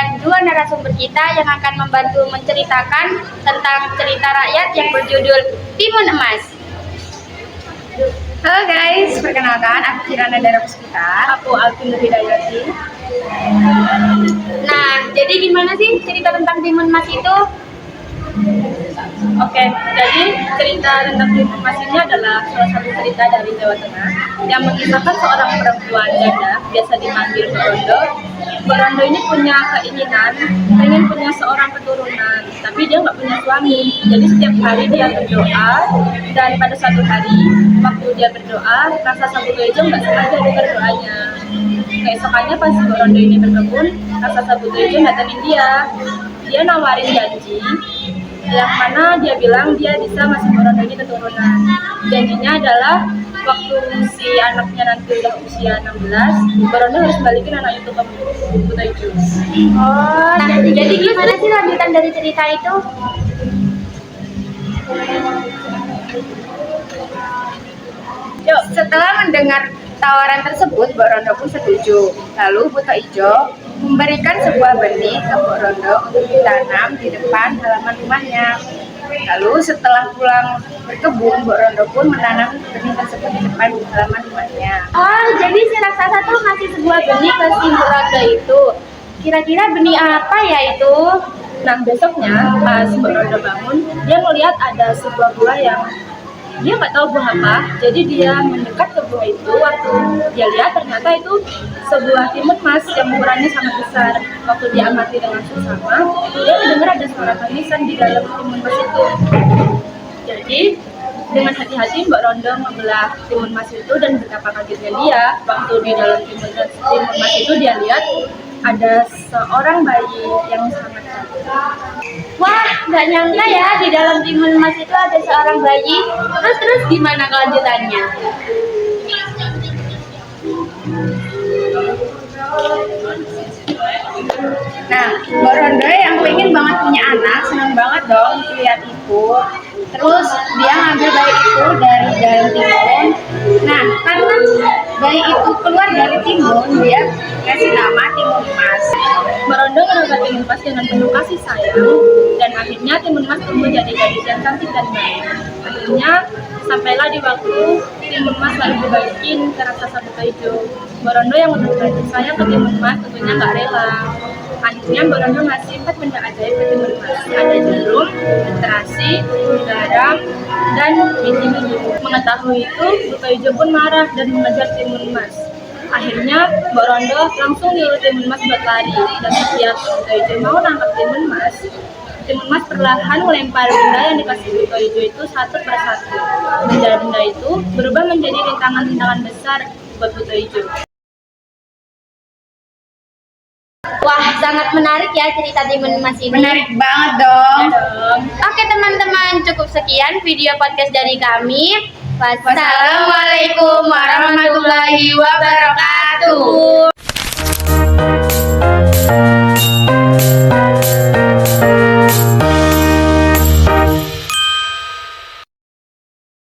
dengan dua narasumber kita yang akan membantu menceritakan tentang cerita rakyat yang berjudul Timun Emas. Halo guys, perkenalkan aku Kirana dari Puspita. Aku Alvin Hidayati. Nah, jadi gimana sih cerita tentang Timun Emas itu? Oke, jadi cerita tentang Timun Emas ini adalah salah satu cerita dari Jawa Tengah yang mengisahkan seorang perempuan janda biasa dipanggil Mbak Rondo ini punya keinginan pengen punya seorang keturunan, tapi dia nggak punya suami. Jadi setiap hari dia berdoa, dan pada suatu hari waktu dia berdoa, raksasa Butoijo nggak sengaja dengar doanya. Keesokannya pas Mbak Rondo ini berkebun, raksasa Butoijo datangin dia nawarin janji yang mana dia bilang dia bisa ngasih Mbak Rondo ini keturunan. Janjinya adalah waktu si anaknya nanti udah usia 16, Mbak Rondo harus balikin anak itu ke Butoijo. Oh, jadi gimana sih lanjutan dari cerita itu? Yuk, setelah mendengar tawaran tersebut, Mbak Rondo pun setuju. Lalu Butoijo memberikan sebuah benih ke Mbak Rondo untuk ditanam di depan halaman rumahnya. Lalu setelah pulang berkebun, Mbak Rondo pun menanam benih tersebut di depan halaman rumahnya. Oh, jadi si raksasa tuh ngasih sebuah benih ke si Mbak Rondo itu. Kira-kira benih apa ya itu? Nah, besoknya pas Mbak Rondo bangun, dia melihat ada sebuah buah yang dia nggak tahu buah apa. Jadi dia mendekat ke buah itu. Waktu dia lihat ternyata itu sebuah timun emas yang ukurannya sangat besar. Waktu dia amati dengan seksama, dia mendengar ada suara tangisan di dalam timun emas itu. Jadi dengan hati-hati Mbak Rondo membelah timun emas itu, dan betapa kagetnya dia waktu di dalam timun emas itu dia lihat ada seorang bayi yang sangat cantik. Wah, nggak nyangka ya di dalam timun emas itu ada seorang bayi. Terus gimana kelanjutannya? Nah, Mbak Rondo yang pengen banget punya anak, senang banget dong lihat itu. Terus dia ngambil bayi itu dari dalam timun. Nah, karena bayi itu keluar dari timun, dia kasih nama Timun Emas. Mbak Rondo merawat timun emas dengan penuh kasih sayang, dan akhirnya timun emas tumbuh jadi gadis yang cantik dan baik. Akhirnya sampailah di waktu timun emas lalu dibalikin ke raksasa Butoijo. Mbak Rondo yang udah kasih sayang ke timun emas tentunya nggak rela. Akhirnya Mbak Rondo ngasih 4 benda ajaib ke timun emas. Ada jarum, terasi, garam, dan biji-biji. Mengetahui itu, Butoijo pun marah dan mengejar timun emas. Akhirnya Mbak Rondo langsung nyuruh timun emas buat lari, dan setiap Butoijo mau nangkap timun emas perlahan melempar benda yang dikasih Butoijo itu satu per satu. Benda-benda itu berubah menjadi rintangan-rintangan besar buat Butoijo. Wah, sangat menarik ya cerita Timun Emas ini. Menarik banget dong. Oke teman-teman, cukup sekian video podcast dari kami. Wassalamualaikum warahmatullahi wabarakatuh.